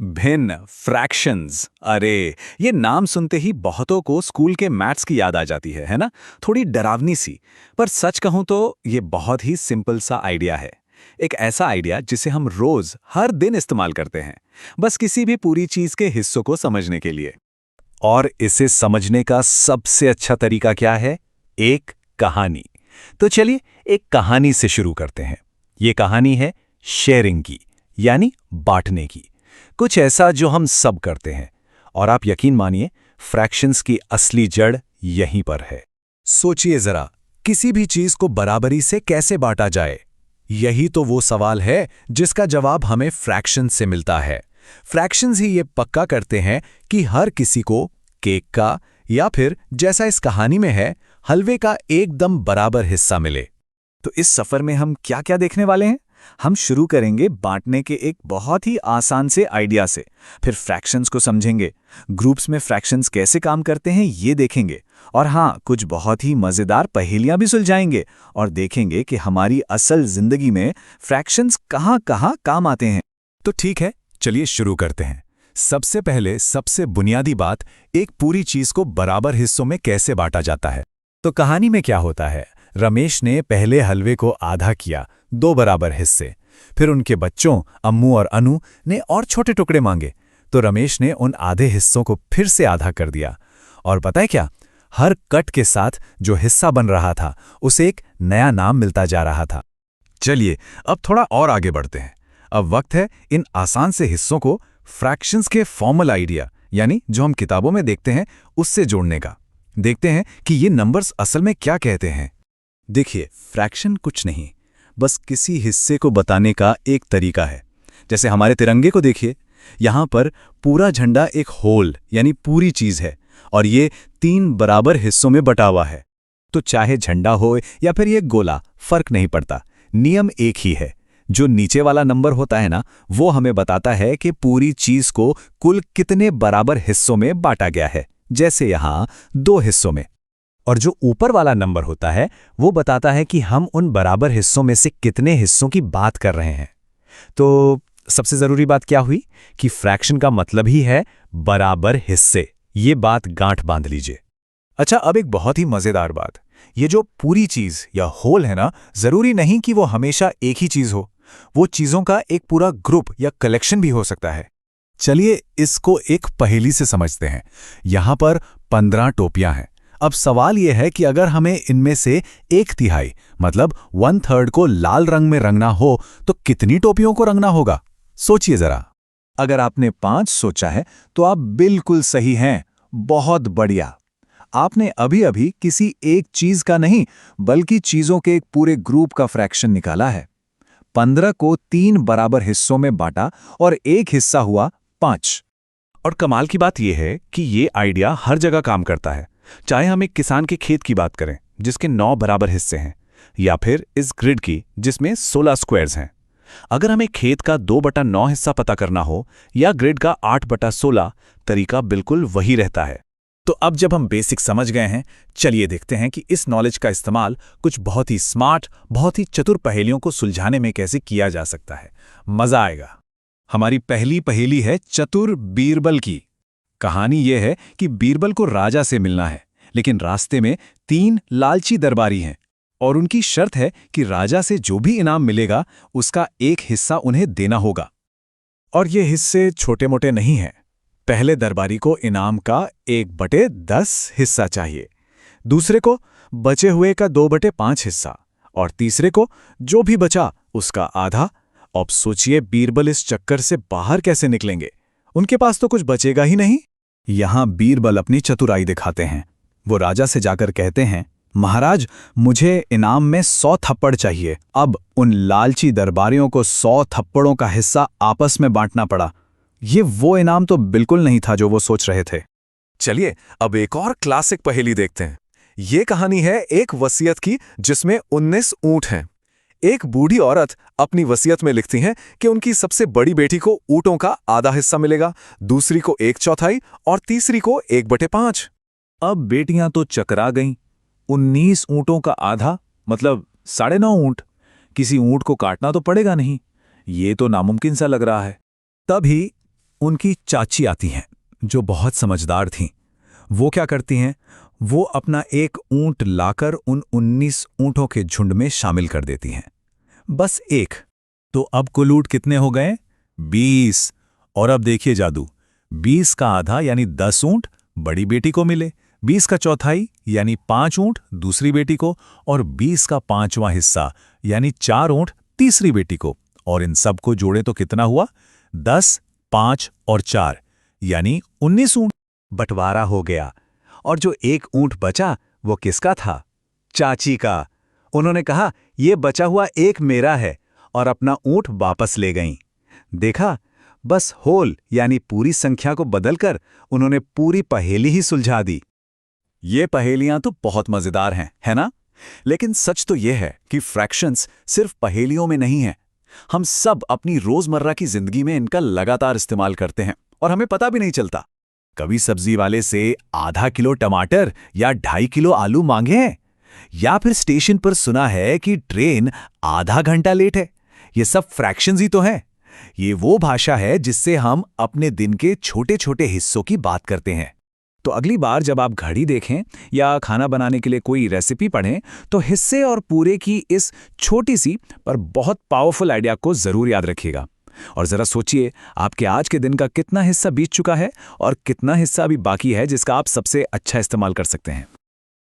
भिन्न, फ्रैक्शंस। अरे, ये नाम सुनते ही बहुतों को स्कूल के मैथ्स की याद आ जाती है ना? थोड़ी डरावनी सी। पर सच कहूं तो ये बहुत ही सिंपल सा आइडिया है। एक ऐसा आइडिया जिसे हम रोज हर दिन इस्तेमाल करते हैं, बस किसी भी पूरी चीज के हिस्सों को समझने के लिए। और इसे समझने का सबसे अच्छा तरीका क्या है? एक कहानी। तो चलिए एक कहानी से शुरू करते हैं। ये कहानी है शेयरिंग की, यानी बांटने की। कुछ ऐसा जो हम सब करते हैं। और आप यकीन मानिए, फ्रैक्शंस की असली जड़ यहीं पर है। सोचिए जरा, किसी भी चीज को बराबरी से कैसे बांटा जाए? यही तो वो सवाल है जिसका जवाब हमें फ्रैक्शंस से मिलता है। फ्रैक्शंस ही ये पक्का करते हैं कि हर किसी को केक का, या फिर जैसा इस कहानी में है, हलवे का एकदम बराबर हिस्सा मिले। तो इस सफर में हम क्या क्या देखने वाले हैं? हम शुरू करेंगे बांटने के एक बहुत ही आसान से आइडिया से। फिर फ्रैक्शंस को समझेंगे, ग्रुप्स में फ्रैक्शंस कैसे काम करते हैं ये देखेंगे। और हाँ, कुछ बहुत ही मजेदार पहेलियां भी सुलझाएंगे और देखेंगे कि हमारी असल जिंदगी में फ्रैक्शंस कहाँ कहाँ काम आते हैं। तो ठीक है, चलिए शुरू करते हैं। सबसे पहले सबसे बुनियादी बात, एक पूरी चीज को बराबर हिस्सों में कैसे बांटा जाता है। तो कहानी में क्या होता है? रमेश ने पहले हलवे को आधा किया, 2 बराबर हिस्से। फिर उनके बच्चों अम्मू और अनु ने और छोटे टुकड़े मांगे, तो रमेश ने उन आधे हिस्सों को फिर से आधा कर दिया। और पता है क्या? हर कट के साथ जो हिस्सा बन रहा था, उसे एक नया नाम मिलता जा रहा था। चलिए अब थोड़ा और आगे बढ़ते हैं। अब वक्त है इन आसान से हिस्सों को फ्रैक्शंस के फॉर्मल आइडिया, यानी जो हम किताबों में देखते हैं, उससे जोड़ने का। देखते हैं कि ये नंबर्स असल में क्या कहते हैं। देखिए, फ्रैक्शन कुछ नहीं, बस किसी हिस्से को बताने का एक तरीका है। जैसे हमारे तिरंगे को देखिए, यहाँ पर पूरा झंडा एक होल यानी पूरी चीज है, और ये 3 बराबर हिस्सों में बटा हुआ है। तो चाहे झंडा हो या फिर ये गोला, फर्क नहीं पड़ता, नियम एक ही है। जो नीचे वाला नंबर होता है ना, वो हमें बताता है कि पूरी चीज को कुल कितने बराबर हिस्सों में बांटा गया है। जैसे यहाँ 2 हिस्सों में। और जो ऊपर वाला नंबर होता है, वो बताता है कि हम उन बराबर हिस्सों में से कितने हिस्सों की बात कर रहे हैं। तो सबसे जरूरी बात क्या हुई कि फ्रैक्शन का मतलब ही है बराबर हिस्से। ये बात गांठ बांध लीजिए। अच्छा, अब एक बहुत ही मजेदार बात, ये जो पूरी चीज या होल है ना, जरूरी नहीं कि वो हमेशा एक ही चीज हो। वो चीजों का एक पूरा ग्रुप या कलेक्शन भी हो सकता है। चलिए इसको एक पहेली से समझते हैं। यहां पर 15 टोपियां हैं। अब सवाल यह है कि अगर हमें इनमें से 1/3 मतलब 1/3 को लाल रंग में रंगना हो, तो कितनी टोपियों को रंगना होगा? सोचिए जरा। अगर आपने 5 सोचा है तो आप बिल्कुल सही हैं। बहुत बढ़िया। आपने अभी अभी किसी एक चीज का नहीं, बल्कि चीजों के एक पूरे ग्रुप का फ्रैक्शन निकाला है। 15 को 3 बराबर हिस्सों में बांटा और एक हिस्सा हुआ 5। और कमाल की बात यह है कि ये आइडिया हर जगह काम करता है। चाहे हम एक किसान के खेत की बात करें जिसके 9 बराबर हिस्से हैं, या फिर इस ग्रिड की जिसमें 16 स्क्वायर्स हैं। अगर हमें खेत का 2/9 हिस्सा पता करना हो या ग्रिड का 8/16, तरीका बिल्कुल वही रहता है। तो अब जब हम बेसिक समझ गए हैं, चलिए देखते हैं कि इस नॉलेज का इस्तेमाल कुछ बहुत ही स्मार्ट, बहुत ही चतुर पहेलियों को सुलझाने में कैसे किया जा सकता है। मजा आएगा। हमारी पहली पहेली है चतुर बीरबल की। कहानी यह है कि बीरबल को राजा से मिलना है, लेकिन रास्ते में 3 लालची दरबारी हैं और उनकी शर्त है कि राजा से जो भी इनाम मिलेगा, उसका एक हिस्सा उन्हें देना होगा। और ये हिस्से छोटे मोटे नहीं हैं। पहले दरबारी को इनाम का 1/10 हिस्सा चाहिए, दूसरे को बचे हुए का 2/5 हिस्सा, और तीसरे को जो भी बचा उसका आधा। अब सोचिए बीरबल इस चक्कर से बाहर कैसे निकलेंगे? उनके पास तो कुछ बचेगा ही नहीं। यहां बीरबल अपनी चतुराई दिखाते हैं। वो राजा से जाकर कहते हैं, महाराज, मुझे इनाम में 100 थप्पड़ चाहिए। अब उन लालची दरबारियों को 100 थप्पड़ों का हिस्सा आपस में बांटना पड़ा। ये वो इनाम तो बिल्कुल नहीं था जो वो सोच रहे थे। चलिए अब एक और क्लासिक पहेली देखते हैं। ये कहानी है एक वसीयत की जिसमें 19 ऊंट हैं। एक बूढ़ी औरत अपनी वसीयत में लिखती हैं कि उनकी सबसे बड़ी बेटी को ऊंटों का आधा हिस्सा मिलेगा, दूसरी को 1/4 और तीसरी को 1/5। अब बेटियां तो चकरा गईं। 19 ऊंटों का आधा मतलब 9.5 ऊंट। किसी ऊंट को काटना तो पड़ेगा नहीं। ये तो नामुमकिन सा लग रहा है। तभी उनकी चाची आती हैं, जो बहुत समझदार थीं। वो क्या करती हैं? वो अपना एक ऊंट लाकर उन 19 ऊंटों के झुंड में शामिल कर देती हैं। बस एक। तो अब कुल ऊंट कितने हो गए? 20। और अब देखिए जादू, 20 का आधा यानी 10 ऊंट बड़ी बेटी को मिले, 20 का चौथाई यानी 5 ऊंट दूसरी बेटी को, और 20 का 5वां हिस्सा यानी 4 ऊंट तीसरी बेटी को। और इन सब को जोड़े तो कितना हुआ? 10, 5 और 4 यानी 19 ऊंट। बंटवारा हो गया, और जो एक ऊंट बचा वो किसका था? चाची का। उन्होंने कहा, ये बचा हुआ एक मेरा है, और अपना ऊंट वापस ले गईं। देखा, बस होल यानी पूरी संख्या को बदलकर उन्होंने पूरी पहेली ही सुलझा दी। ये पहेलियां तो बहुत मजेदार हैं, है ना? लेकिन सच तो ये है कि फ्रैक्शंस सिर्फ पहेलियों में नहीं हैं। हम सब अपनी रोजमर्रा की जिंदगी में इनका लगातार इस्तेमाल करते हैं और हमें पता भी नहीं चलता। कभी सब्जी वाले से आधा किलो टमाटर या 2.5 किलो आलू मांगे हैं, या फिर स्टेशन पर सुना है कि ट्रेन आधा घंटा लेट है। ये सब फ्रैक्शंस ही तो हैं। ये वो भाषा है जिससे हम अपने दिन के छोटे छोटे हिस्सों की बात करते हैं। तो अगली बार जब आप घड़ी देखें या खाना बनाने के लिए कोई रेसिपी पढ़ें, तो हिस्से और पूरे की इस छोटी सी पर बहुत पावरफुल आइडिया को जरूर याद रखिएगा। और जरा सोचिए, आपके आज के दिन का कितना हिस्सा बीत चुका है और कितना हिस्सा अभी बाकी है जिसका आप सबसे अच्छा इस्तेमाल कर सकते हैं।